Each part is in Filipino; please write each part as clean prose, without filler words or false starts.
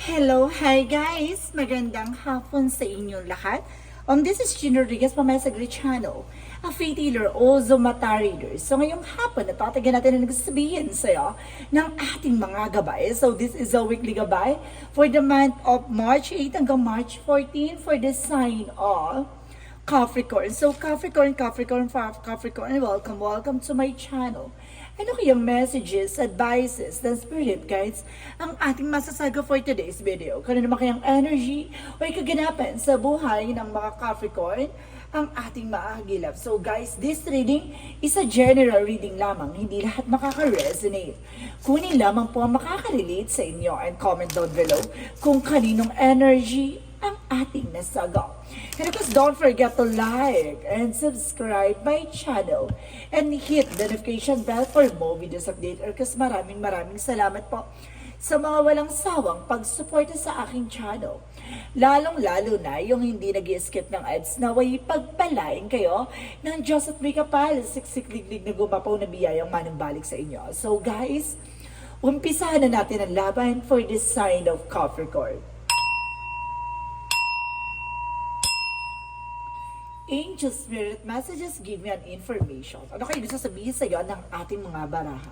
Hello, hi guys! Magandang hapon sa inyong lahat. This is Gina Rodriguez from my Sagri channel, a faith healer, also mata reader. So ngayong hapon, natatagan natin ang nagsasabihin sa'yo ng ating mga gabay. So this is a weekly gabay for the month of March 8 hanggang March 14 for the sign of Capricorn. So Capricorn, welcome to my channel. Ano kayang messages, advices, and spirit guides ang ating masasaga for today's video? Kano naman kayang energy o kaganapan sa buhay ng mga Capricorn ang ating maagilap? So guys, this reading is a general reading lamang. Hindi lahat makaka-resonate. Kunin lamang po ang makaka-relate sa inyo and comment down below kung kaninong energy ang ating nasaga. And of course, don't forget to like and subscribe my channel and hit the notification bell for more videos update. Because maraming salamat po sa mga walang sawang pagsuporta sa aking channel. Lalong-lalo na yung hindi nag-skip ng ads na way pagpalain kayo ng Diyos at may kapal, siksik-liglig na gumapaw na biyayang manumbalik sa inyo. So guys, umpisahan na natin ang laban for this sign of Capricorn. Angel Spirit Messages, give me an information. Ano kayo gusto sabihin sa iyo ng ating mga baraha?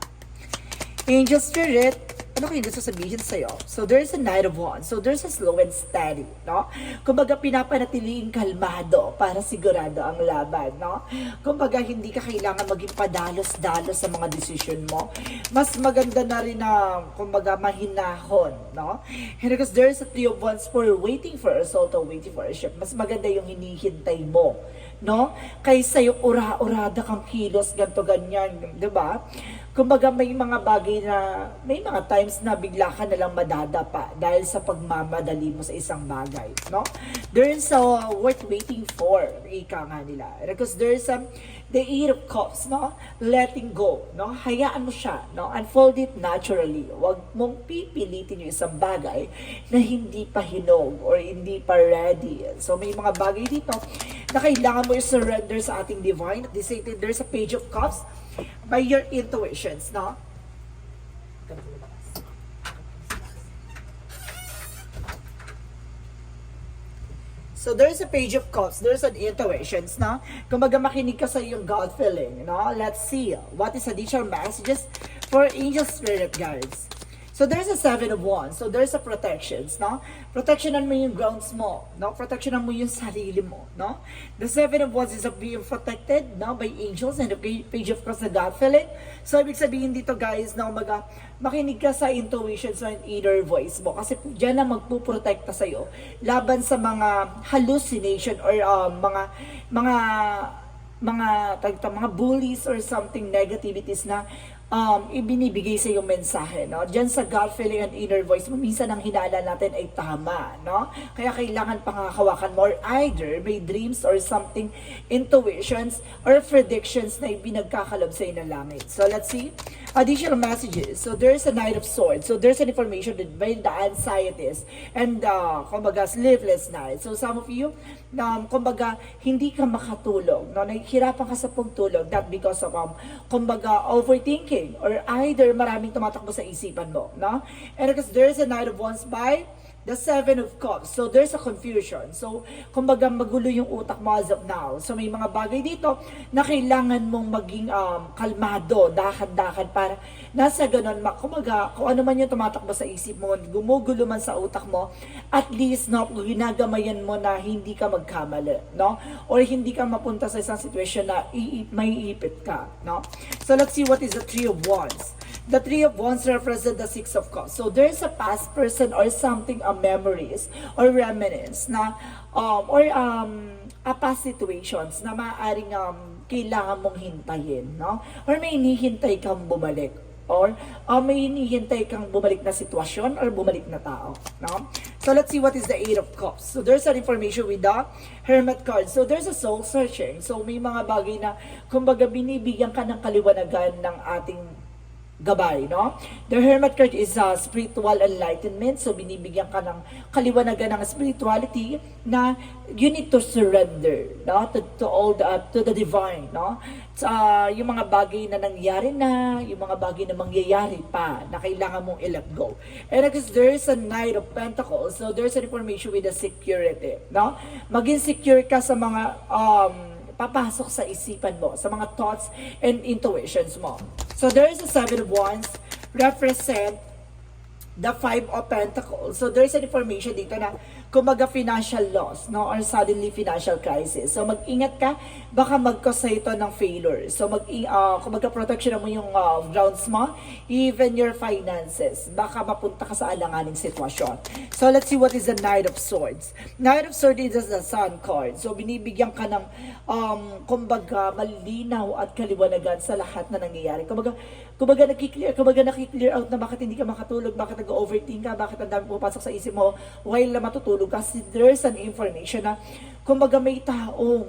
Angel Spirit, ano kayo gusto sabihin sa iyo? So there's a Knight of Wands. So there's a slow and steady, no? Kumbaga pinapanatiliing kalmado para sigurado ang laban, no? Kumbaga hindi ka kailangan maging padalos-dalos sa mga decision mo. Mas maganda na rin na kumbaga mahinahon, no? And because there's a Three of Wands for waiting for a result or waiting for a shift. Mas maganda yung hinihintay mo, no? Kaysa yung ura-urada kang kilos, ganto ganyan, 'di ba? Kumbaga may mga bagay na, may mga times na bigla ka nalang madadapa dahil sa pagmamadali mo sa isang bagay, no? There's a worth waiting for, ika nga nila. Because there's the Eight of Cups, no? Letting go, no? Hayaan mo siya, no? Unfold it naturally. Huwag mong pipilitin yung isang bagay na hindi pa hinog or hindi pa ready. So may mga bagay dito na kailangan mo i-surrender sa ating divine. At the same time, there's a Page of Cups by your intuitions, no? So there's a Page of Cups, there's an intuitions, no? Kumbaga makinig ka sa iyong gut feeling, no? Let's see what is additional messages for angel spirit guides. So there's a Seven of Wands. So there's a protections, no? Protectionan mo yung grounds mo, no? Protectionan mo yung sarili mo, no? The Seven of Wands is being protected, no? By angels and the Page of Cups na God feeling. So ibig sabihin dito guys, na makinig ka sa intuitions and inner voice mo. Kasi dyan na magpuprotekta sa'yo laban sa mga hallucination or mga bullies or something negativities na ibinibigay sa yung mensahe, no? Diyan sa gut feeling and inner voice mo, minsan ang hinala natin ay tama, no? Kaya kailangan pangakawakan mo or either may dreams or something, intuitions or predictions na ibinagkakalob sa ng langit. So let's see additional messages. So there's a Knight of Swords. So there's an information that by the anxieties and kumbaga sleepless night. So some of you kumbaga hindi ka makatulog, no? Nahihirapan ka sa pagtulog, not because of kumbaga overthinking or either maraming tumatakbo sa isipan mo, no? And because there's a Knight of Wands by the Seven of Cups. So there's a confusion. So kumbaga magulo yung utak mo as of now. So may mga bagay dito na kailangan mong maging kalmado, dahan-dahan para nasa ganun, kumbaga kung ano man yung tumatakbo sa isip mo, gumugulo man sa utak mo, at least no, ginagamayan mo na hindi ka magkamali, no? Or hindi ka mapunta sa isang situation na may ipit ka, no? So let's see what is the Three of Wands. The Three of Wands represent the Six of Cups. So there's a past person or something, memories or reminiscence na past situations na maaaring kailangan mong hintayin, no? Or may hinihintay kang bumalik or may hinihintay kang bumalik na sitwasyon or bumalik na tao, no? So let's see what is the Eight of Cups. So there's an information with the Hermit card. So there's a soul searching. So may mga bagay na kumbaga binibigyan ka ng kaliwanagan ng ating gabay, no? The Hermit card is spiritual enlightenment. So, binibigyan ka ng kaliwanagan ng spirituality na you need to surrender, no? To all to the divine, no? Yung mga bagay na nangyari na, yung mga bagay na mangyayari pa, na kailangan mong i-let go. And because there's a Knight of Pentacles, so there's an information with the security, no? Maging secure ka sa mga papasok sa isipan mo, sa mga thoughts and intuitions mo. So there is a Seven of Wands represent the Five of Pentacles. So there's an information dito na kumaga financial loss, no, or suddenly financial crisis. So mag-ingat ka, baka mag-cause ito ng failure. So kumaga protection mo yung grounds mo, even your finances. Baka mapunta ka sa alanganing sitwasyon. So let's see what is the Knight of Swords. Knight of Swords is the Sun card. So binibigyan ka ng kumbaga malinaw at kaliwanagan sa lahat na nangyayari. Kumbaga nakiklear out na bakit hindi ka makatulog, bakit nag-overthink ka, bakit ang dami pupasok sa isip mo while na matutulog kasi there's an information na kumbaga may taong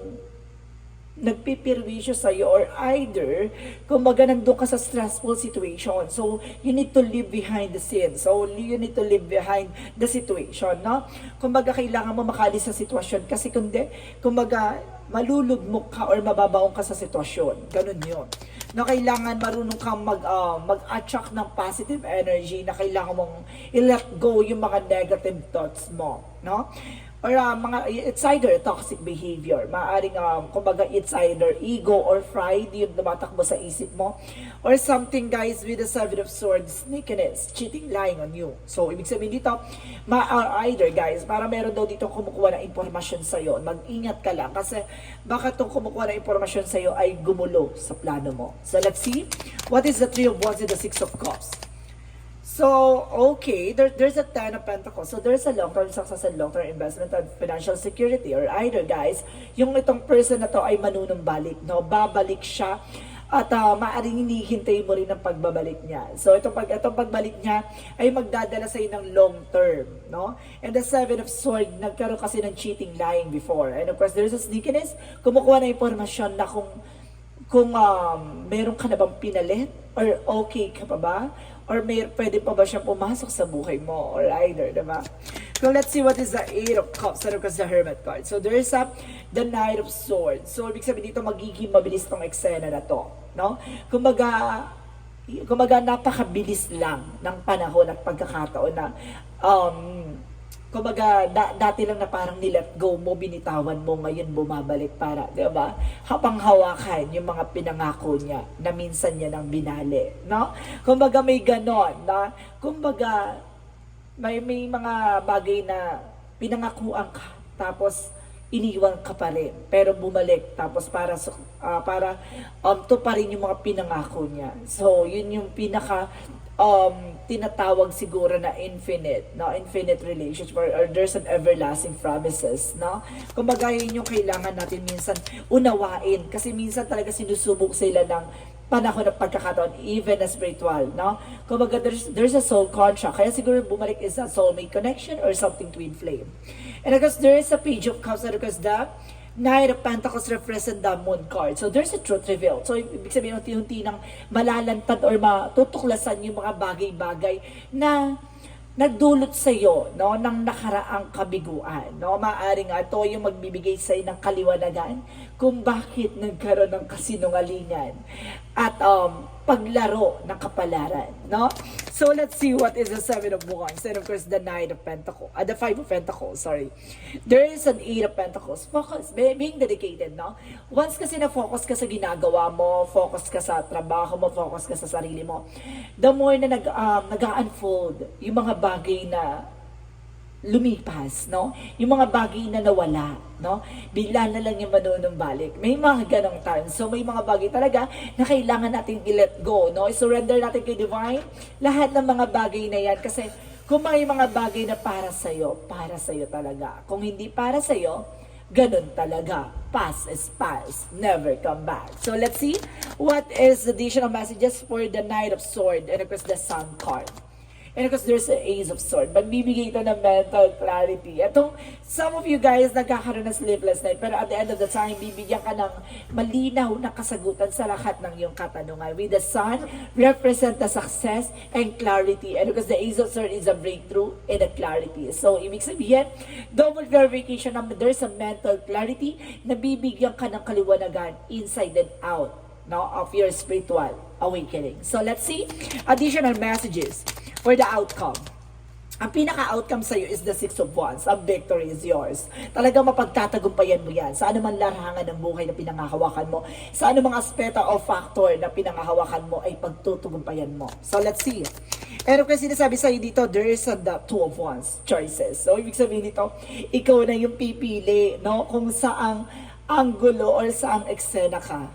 nagpipirwisyo sa'yo or either kumbaga nandun ka sa stressful situation. So, you need to live behind the scene. So, you need to live behind the situation, no? Kumbaga kailangan mo makalis sa sitwasyon kasi kundi, kumbaga malulugmok ka or mababaong ka sa sitwasyon. Ganun yun. Na kailangan marunong kang mag-attract ng positive energy, na kailangan mong i-let go yung mga negative thoughts mo, no? Or it's either toxic behavior. Maaring, kumbaga, it's either ego or pride yung tumatakbo sa isip mo. Or something, guys, with the Seven of Swords, sneakiness, cheating, lying on you. So, ibig sabihin dito, either, guys, para meron daw dito kumukuha ng impormasyon sa'yo. Mag-ingat ka lang kasi baka itong kumukuha ng impormasyon sa'yo ay gumulo sa plano mo. So, let's see. What is the Three of Wands and the Six of Cups? So, okay, there's a Ten of Pentacles. So, there's a long-term success and long-term investment and financial security. Or either, guys, yung itong person na to ay manunumbalik, no? Babalik siya at maaaring hinihintay mo rin ang pagbabalik niya. So, itong pagbalik niya ay magdadala sa ng long-term, no? And the Seven of Swords, nagkaroon kasi ng cheating, lying before. And of course, there's a sneakiness. Kumukuha na impormasyon na kung meron ka na bang pinalit or okay ka pa ba? Or pwede pa ba siyang pumasok sa buhay mo? Or either, diba? So, let's see what is the Eight of Cups and of course the Hermit card. So, there's the Knight of Swords. So, ibig sabihin dito, magiging mabilis tong eksena na to. No? Kumbaga napakabilis lang ng panahon at pagkakataon na kumbaga, dati lang na parang nilet go mo, binitawan mo, ngayon bumabalik para, di ba? Habang hawakan yung mga pinangako niya na minsan niya nang binali, no? Kumbaga may ganon, na kumbaga may mga bagay na pinangakuan ka, tapos iniwan ka pa rin, pero bumalik, tapos para to pa rin yung mga pinangako niya. So, yun yung pinaka tinatawag siguro na infinite relationship or there's an everlasting promises, no? Kumbaga yun yung kailangan natin minsan unawain kasi minsan talaga sinusubok sila ng panahon ng pagkakataon, even na spiritual, no? Kumbaga there's a soul contract, kaya siguro bumalik is a soulmate connection or something twin flame. And because there is a Page of Cups, because the Knight of Pentacles represent the Moon card. So, there's a truth reveal. So, ibig sabihin, unti-unti nang malalantad or matutuklasan yung mga bagay-bagay na nagdulot sa iyo, no, ng nakaraang kabiguan, no? Maaring ito yung magbibigay sa iyo ng kaliwanagan kung bakit nagkaroon ng kasinungalingan at paglaro ng kapalaran, no? So let's see what is the Seven of Wands and of course the Knight of Pentacles, the Five of Pentacles, sorry. There is an Eight of Pentacles. Focus, being dedicated, no? Once kasi na-focus ka sa ginagawa mo, focus ka sa trabaho mo, focus ka sa sarili mo, the more na nag-unfold yung mga bagay na lumipas, no? Yung mga bagay na nawala, no? Bigla na lang yung manunumbalik. May mga ganong times. So, may mga bagay talaga na kailangan natin i-let go, no? I-surrender natin kay Divine lahat ng mga bagay na yan. Kasi kung may mga bagay na para sa'yo talaga. Kung hindi para sa'yo, ganun talaga. Past is past. Never come back. So, let's see what is the additional messages for the Knight of Swords and of course the Sun card. And because there's an Ace of Swords, magbibigay ito ng mental clarity. Itong, some of you guys nagkakaroon ng sleepless night, pero at the end of the time, bibigyan ka ng malinaw na kasagutan sa lahat ng iyong katanungan. With the Sun, represent the success and clarity. And because the Ace of Swords is a breakthrough and a clarity. So, ibig sabihin, double verification na there's a mental clarity na bibigyan ka ng kaliwanagan inside and out, no, of your spiritual awakening. So, let's see additional messages for the outcome. Ang pinaka-outcome sa'yo is the Six of Wands. Ang victory is yours. Talagang mapagtatagumpayan mo yan. Sa anumang larangan ng buhay na pinangahawakan mo, sa anumang aspeto o factor na pinangahawakan mo, ay pagtutugumpayan mo. So, let's see. Pero kasi sinasabi sa'yo dito, there is the Two of Wands choices. So, ibig sabihin dito, ikaw na yung pipili, no? Kung saang anggulo or saang eksena ka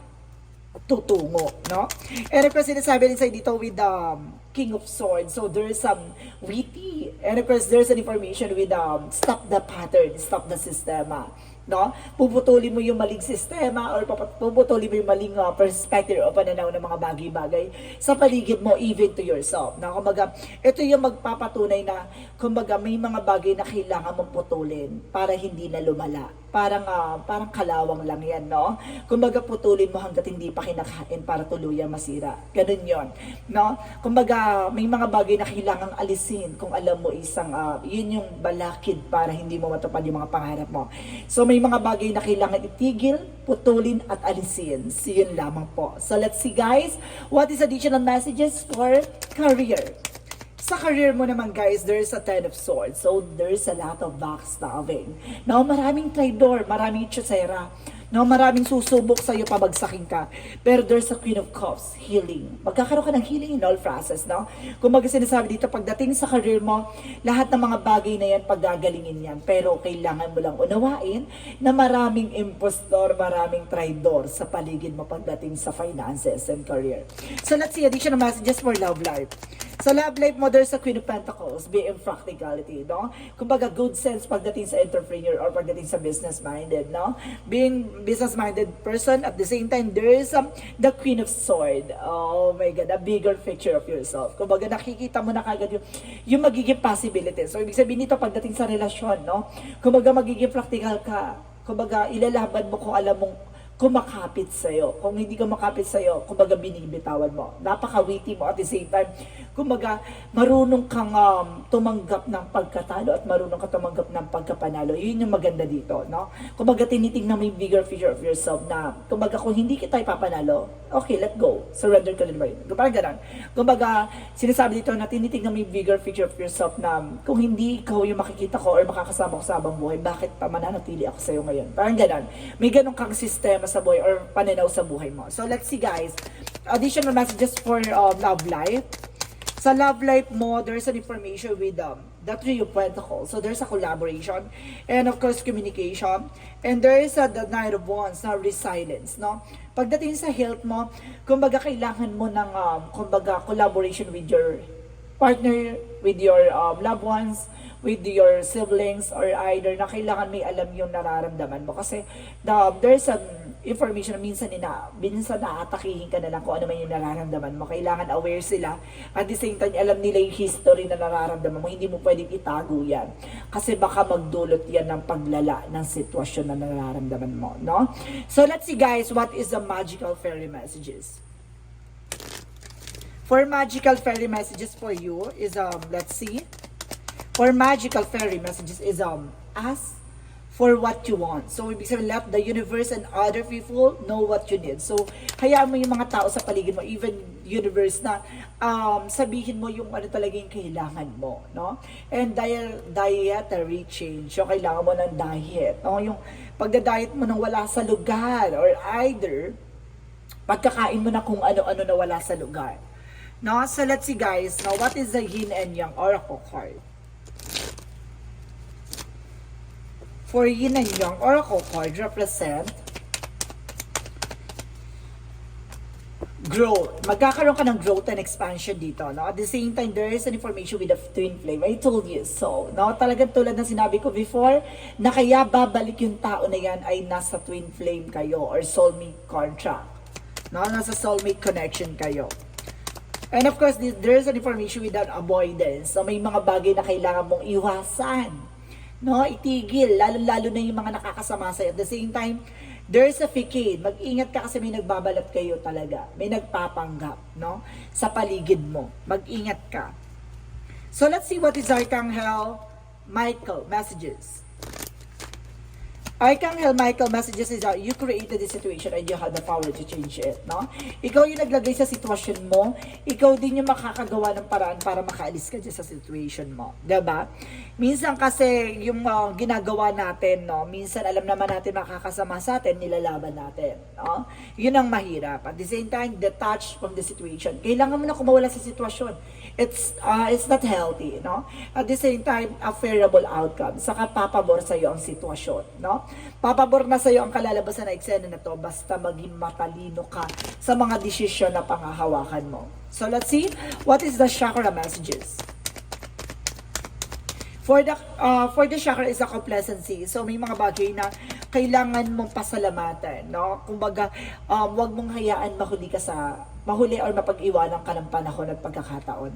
tutungo, no? And of course, sinasabi rin sa'yo dito with the King of Swords. So, there's some witty. And of course, there's an information with stop the pattern, stop the sistema. No? Puputulin mo yung maling sistema or puputulin mo yung maling perspective o pananaw ng mga bagay-bagay sa paligid mo, even to yourself. No? Kumbaga, ito yung magpapatunay na kumbaga, may mga bagay na kailangan mong putulin para hindi na lumala. Parang kalawang lang yan, no? Kumbaga, putulin mo hanggat hindi pa kinakain para tuluyang masira. Ganun yon, no? Kumbaga, may mga bagay na kailangang alisin kung alam mo yun yung balakid para hindi mo matupad yung mga pangarap mo. So, may mga bagay na kailangan itigil, putulin at alisin. So, yun lamang po. So, let's see guys, what is additional messages for career? Sa career mo naman guys, there's a Ten of Swords. So, there's a lot of backstabbing. Now, maraming traidor, maraming tsusera. Now, maraming susubok sa'yo, pabagsakin ka. Pero there's a Queen of Cups, healing. Magkakaroon ka ng healing in all process, no? Kung baga sinasabi dito, pagdating sa career mo, lahat ng mga bagay na yan, paggagalingin yan. Pero kailangan mo lang unawain na maraming impostor, maraming traidor sa paligid mo pagdating sa finances and career. So, let's see additional messages for love life. Sa love life mo, there's a Queen of Pentacles, being practicality, no? Kumbaga, good sense pagdating sa entrepreneur or pagdating sa business-minded, no? Being business-minded person, at the same time, there is the Queen of Sword. Oh my God, a bigger picture of yourself. Kumbaga, nakikita mo na kagad yung magiging possibility. So, ibig sabihin nito, pagdating sa relasyon, no? Kumbaga, magiging practical ka. Kumbaga, ilalaban mo kung alam mong kumakapit sa'yo. Kung hindi ka makapit sa'yo, kumbaga binibitawan mo. Napaka-witty mo at the same time, kumbaga marunong kang tumanggap ng pagkatalo at marunong kang tumanggap ng pagkapanalo. Yun yung maganda dito, no? Kumbaga tinitingnan mo yung bigger picture of yourself na, kumbaga kung hindi kita ipapanalo, okay, let go. Surrender ka din ba yun? Parang ganun. Kumbaga, sinasabi dito na tinitingnan mo yung bigger picture of yourself na kung hindi ikaw yung makikita ko or makakasama ko sa habang buhay, bakit pa mananatili ako sa'yo ngayon? Parang ganun. May ganun kang sistema sa buhay or pananaw sa buhay mo. So, let's see guys. Additional messages for love life. Sa love life mo, there's an information with the Three of Pentacles. So, there's a collaboration. And of course, communication. And there is the Knight of Wands na resilience, no? Pagdating sa health mo, kumbaga kailangan mo ng kumbaga collaboration with your partner, with your loved ones, with your siblings, or either na kailangan may alam yung nararamdaman mo. Kasi there's some information na minsan naatakihin ka na lang kung ano man yung nararamdaman mo. Kailangan aware sila. At the same time, alam nila yung history na nararamdaman mo. Hindi mo pwedeng itago yan. Kasi baka magdulot yan ng paglala ng sitwasyon na nararamdaman mo. No? So let's see guys, what is the magical fairy messages? For magical fairy messages for you is, let's see. For magical fairy messages is, ask for what you want. So, ibig sabihin, let the universe and other people know what you need. So, hayaan mo yung mga tao sa paligid mo, even universe na sabihin mo yung ano talaga yung kailangan mo, no? And dietary change. So, kailangan mo ng diet. No? Yung pagda-diet mo nang wala sa lugar or either pagkakain mo na kung ano-ano na wala sa lugar. No? So, let's see guys. Now, what is the Yin and Yang Oracle card? For Yin and Yang Oracle card represent growth. Magkakaroon ka ng growth and expansion dito. No? At the same time, there is an information with the twin flame. I told you so. No? Talagang tulad na sinabi ko before, na kaya babalik yung tao na yan ay nasa twin flame kayo or soulmate contract. No? Nasa soulmate connection kayo. And of course, there's an information without avoidance. So, may mga bagay na kailangan mong iwasan. No? Itigil. Lalo-lalo na yung mga nakakasama sa'yo. At the same time, there's a facade. Mag-ingat ka kasi may nagbabalat kayo talaga. May nagpapanggap, no? Sa paligid mo. Mag-ingat ka. So, let's see what is Archangel Michael messages. Archangel Michael messages is that you created the situation and you have the power to change it, no? Ikaw yung naglagay sa sitwasyon mo, ikaw din yung makakagawa ng paraan para makaalis ka dyan sa situation mo, diba? Minsan kasi yung ginagawa natin, no? Minsan alam naman natin makakasama sa atin, nilalaban natin, no? Yun ang mahirap. At the same time, detach from the situation. Kailangan mo na kumawala sa sitwasyon. It's not healthy, no? At the same time, a favorable outcome. Saka papabor sa iyo ang sitwasyon, no? Papabor na sa iyo ang kalalabasan na eksena na to basta maging matalino ka sa mga desisyon na panghahawakan mo. So let's see what is the chakra messages. For the chakra is a complacency. So may mga bagay na kailangan mong pasalamatan, no? Kumbaga, wag mong hayaan mahuli or mapag-iwanan ka ng panahon at pagkakataon.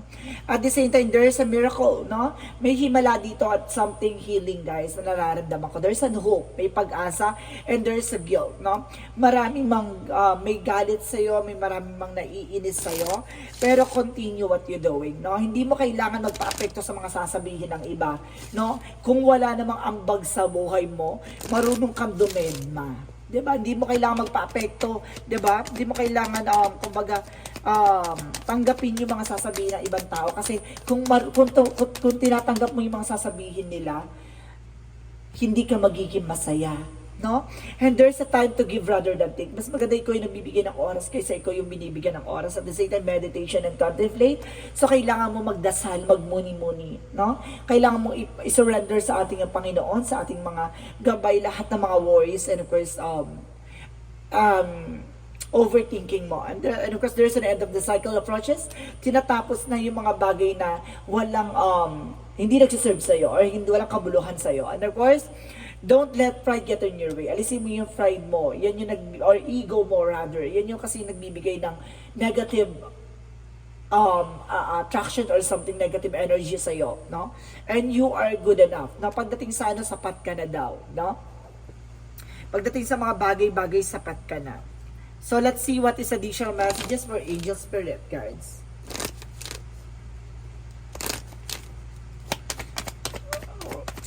At the same time, there is a miracle, no? May himala dito at something healing, guys, na nararamdaman ko. There's a hope, may pag-asa, and there's a guilt, no? Maraming may galit sa'yo, may maraming naiinis sa'yo, pero continue what you're doing, no? Hindi mo kailangan magpa-apekto sa mga sasabihin ng iba, no? Kung wala namang ambag sa buhay mo, marunong kang dumedma. 'Di ba? Hindi mo kailangan magpa-apekto, 'di ba? Hindi mo kailangan tanggapin yung mga sasabihin ng ibang tao kasi kung tinatanggap mo yung mga sasabihin nila, hindi ka magiging masaya, no? And there's a time to give rather than take. Mas maganda ikaw yung nagbibigay ng oras kaysa ikaw yung binibigyan ng oras. At the same time, meditation and contemplate. So, kailangan mo magdasal, magmuni-muni, no? Kailangan mo i-surrender sa ating Panginoon, sa ating mga gabay, lahat ng mga worries, and of course, overthinking mo. And of course, there's an end of the cycle approaches. Tinatapos na yung mga bagay na walang, hindi nagsiserve sa'yo, or hindi walang kabuluhan sa'yo. And of course, don't let pride get in your way. Alisin mo yung pride mo. Yan yung or ego mo rather. Yan yung kasi nagbibigay ng negative attraction or something negative energy sa iyo, no? And you are good enough. Na pagdating sa sapat ka na daw, no? Pagdating sa mga bagay-bagay, sapat ka na. So let's see what is additional messages for angel spirit guides.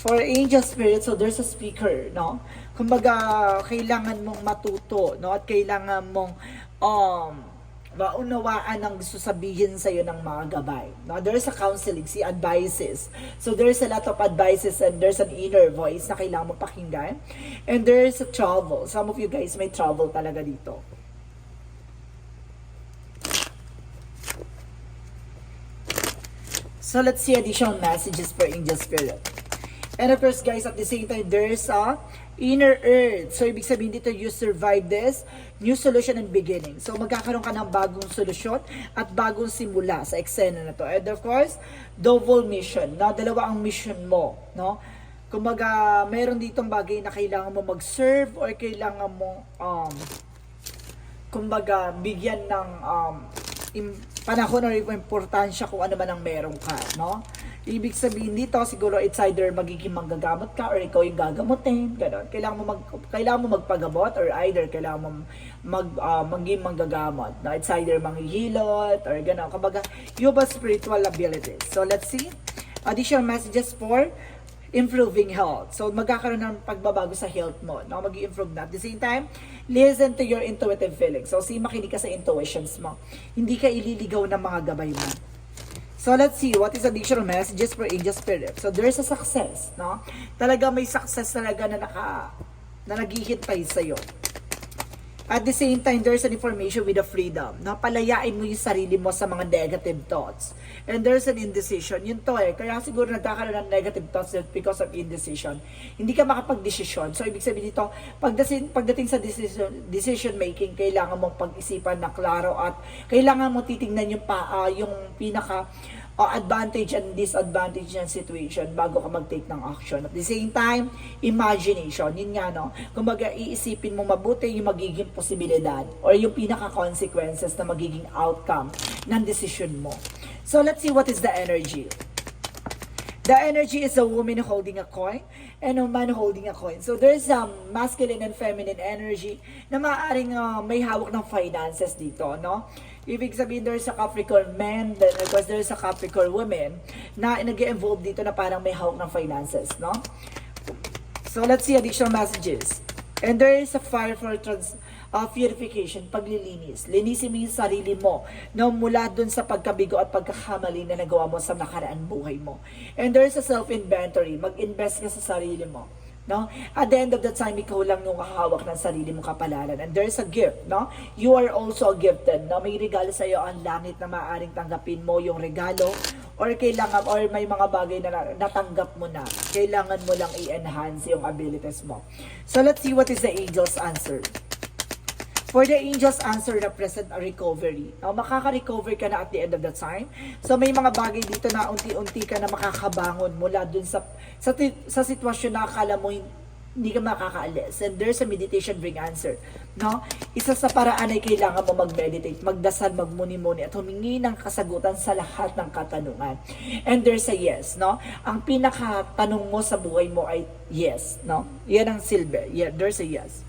For angel spirit, so there's a speaker, no? Kumbaga, kailangan mong matuto, no? At kailangan mong maunawaan ang gusto sabihin sa'yo ng mga gabay. No? There's a counseling, advices. So there's a lot of advices and there's an inner voice na kailangan mong pakinggan. And there's a travel. Some of you guys may travel talaga dito. So let's see additional messages for angel spirit. And of course, guys, at the same time, there's a inner earth. So, ibig sabihin dito, you survive this, new solution and beginning. So, magkakaroon ka ng bagong solusyon at bagong simula sa eksena na to. And of course, double mission. No? Dalawa ang mission mo. No? Kumbaga, mayroon ditong bagay na kailangan mo mag-serve or kailangan mo, kumbaga, bigyan ng panahon or importansya kung ano man ang meron ka. No? Ibig sabihin dito, siguro it's either magiging manggagamot ka or ikaw yung gagamutin, gano'n. Kailangan mo magpagamot or either kailangan mo maging manggagamot. No? It's either manghihilot or gano'n. Kumbaga, you have a spiritual abilities. So, let's see. Additional messages for improving health. So, magkakaroon ng pagbabago sa health mo. No? Mag-i-improve na. At the same time, listen to your intuitive feelings. So, makinig ka sa intuitions mo. Hindi ka ililigaw ng mga gabay mo. So, let's see, what is additional messages for angel spirit? So, there's a success, no? Talaga may success talaga na naghihintay sa'yo. At the same time, there's an information with a freedom. No? Palayain mo yung sarili mo sa mga negative thoughts. And there's an indecision. Yun to Kaya siguro nagkakaroon ng negative thoughts because of indecision. Hindi ka makapag-desisyon. So, ibig sabihin dito, pagdating sa decision making, kailangan mong pag-isipan na klaro at kailangan mo titingnan yung pinaka advantage and disadvantage ng situation bago ka mag-take ng action. At the same time, imagination. Yun nga, no? Kumbaga, iisipin mo mabuti yung magiging posibilidad or yung pinaka-consequences na magiging outcome ng decision mo. So, let's see what is the energy. The energy is a woman holding a coin and a man holding a coin. So, there's masculine and feminine energy na maaaring may hawak ng finances dito, no? Ibig sabihin, there's a Capricorn man, then of course, there's a Capricorn woman na nag-involve dito na parang may hawak ng finances, no? So, let's see additional messages. And there is a fire for purification, paglilinis. Linisin mo yung sarili mo, no? Mula dun sa pagkabigo at pagkakamali na nagawa mo sa nakaraan buhay mo. And there is a self-inventory. Mag-invest ka sa sarili mo. No? At the end of the time, ikaw lang yung hahawak ng sarili mong kapalaran. And there's a gift, no? You are also gifted, no? May regalo sa iyo ang langit na maaaring tanggapin mo yung regalo or kailangan or may mga bagay na natanggap mo na. Kailangan mo lang i-enhance yung abilities mo. So let's see what is the angel's answer. For the angel's answer, represent a recovery. Makaka-recover ka na at the end of the time. So may mga bagay dito na unti-unti ka na makakabangon mula dun sa sitwasyon na akala mo hindi ka makakaalis. And there's a meditation bring answer. No? Isa sa paraan ay kailangan mo mag-meditate, magdasal, magmuni-muni at humingi ng kasagutan sa lahat ng katanungan. And there's a yes. No? Ang pinakatanong mo sa buhay mo ay yes. No? Yan ang silver. Yeah, there's a yes.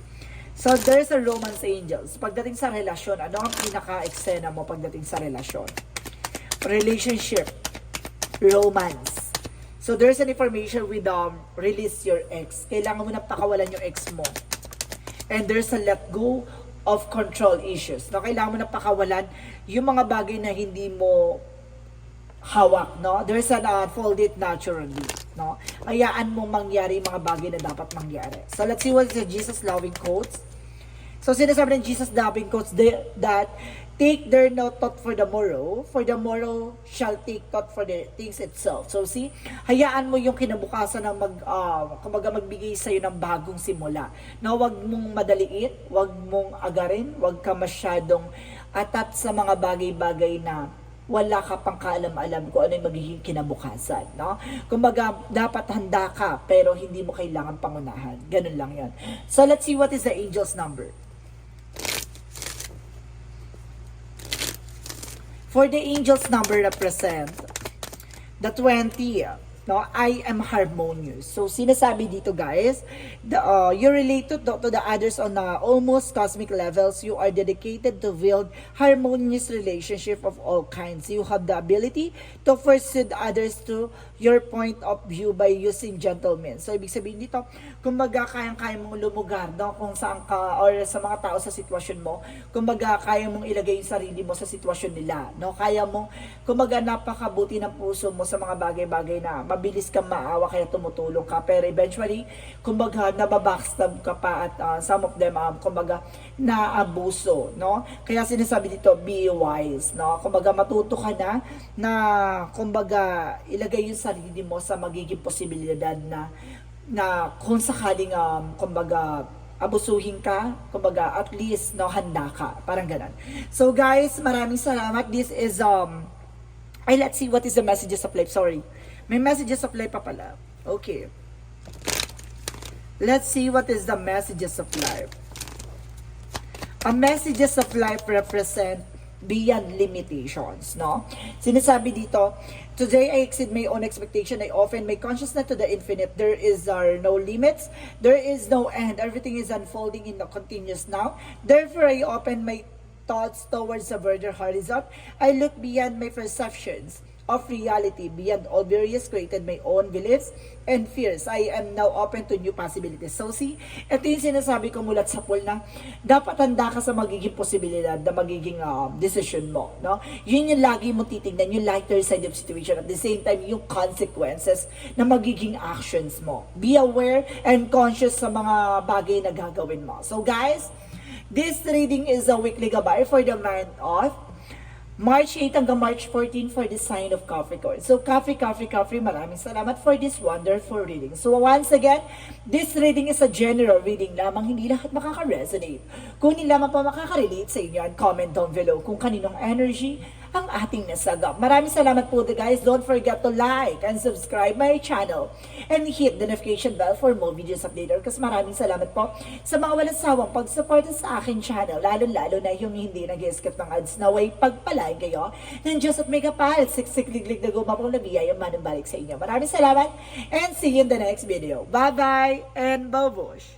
So, there's a romance angels. Pagdating sa relasyon, ano ang pinaka-eksena mo pagdating sa relasyon? Relationship. Romance. So, there's an information with release your ex. Kailangan mo na pakawalan yung ex mo. And there's a let go of control issues. No? Kailangan mo na pakawalan yung mga bagay na hindi mo hawak, no? There's an unfold it naturally, no? Hayaan mong mangyari mga bagay na dapat mangyari. So, let's see what is the Jesus loving quotes. So, sinasabi ng Jesus loving quotes that take their no thought for the morrow shall take thought for the things itself. So, see, hayaan mo yung kinabukasan na kumbaga magbigay sa'yo ng bagong simula. No, wag mong madaliin, wag mong agarin, wag ka masyadong atat sa mga bagay-bagay na wala ka pang kaalam-alam kung ano yung magiging kinabukasan, no? Kumbaga, dapat handa ka, pero hindi mo kailangan pangunahan. Ganun lang yan. So, let's see what is the angel's number. For the angel's number represent the 20. No, I am harmonious. So, sinasabi dito guys, you relate to the others on almost cosmic levels. You are dedicated to build harmonious relationship of all kinds. You have the ability to pursue others to your point of view by using gentlemen. So, ibig sabihin dito, kumbaga kayang-kaya mong lumugar, no, kung saan ka, or sa mga tao sa sitwasyon mo, kumbaga kaya mong ilagay yung sarili mo sa sitwasyon nila, no? Kaya mong, kumbaga napakabuti ng puso mo sa mga bagay-bagay na mabilis kang maawa kaya tumutulong ka, pero eventually kumbaga nababackstab ka pa at some of them kumbaga naabuso, no? Kaya sinasabi dito, be wise, no? Kumbaga matuto ka na kumbaga ilagay yung sarili mo sa magiging posibilidad na kung sakaling kumbaga abusuhin ka, kumbaga at least no, handa ka, parang ganun. So guys, maraming salamat. This is let's see what is the messages of life. Sorry. May messages of life pa pala. Okay. Let's see what is the messages of life. Messages of life represent beyond limitations, no? Sinasabi dito, today I exceed my own expectation. I often my consciousness to the infinite. There are no limits. There is no end. Everything is unfolding in the continuous now. Therefore, I open my thoughts towards a broader horizon. I look beyond my perceptions of reality, beyond all various created my own beliefs and fears. I am now open to new possibilities. So see, ito yung sinasabi ko mulat sa pool na dapat handa ka sa magiging posibilidad na magiging decision mo, no? Yun yung lagi mo titignan, yung lighter side of situation, at the same time yung consequences na magiging actions mo. Be aware and conscious sa mga bagay na gagawin mo. So guys, this reading is a weekly gabay for the month of March 8 hanggang March 14 for the sign of Capricorn. So, Capri, maraming salamat for this wonderful reading. So, once again, this reading is a general reading lamang, hindi lahat makaka-resonate. Kung hindi lamang pa makaka-relate sa inyo, and comment down below kung kaninong energy ang ating nasagap. Maraming salamat po guys. Don't forget to like and subscribe my channel and hit the notification bell for more videos updated. Kasi maraming salamat po sa mga walang sawang pagsuporta sa akin channel, lalo-lalo na yung hindi nag-skip ng ads. Naway pagpalain kayo ng Diyos at may kapal, siksik-liglig na gumapong na biyayang manumbalik sa inyo. Maraming salamat and see you in the next video. Bye-bye and babush!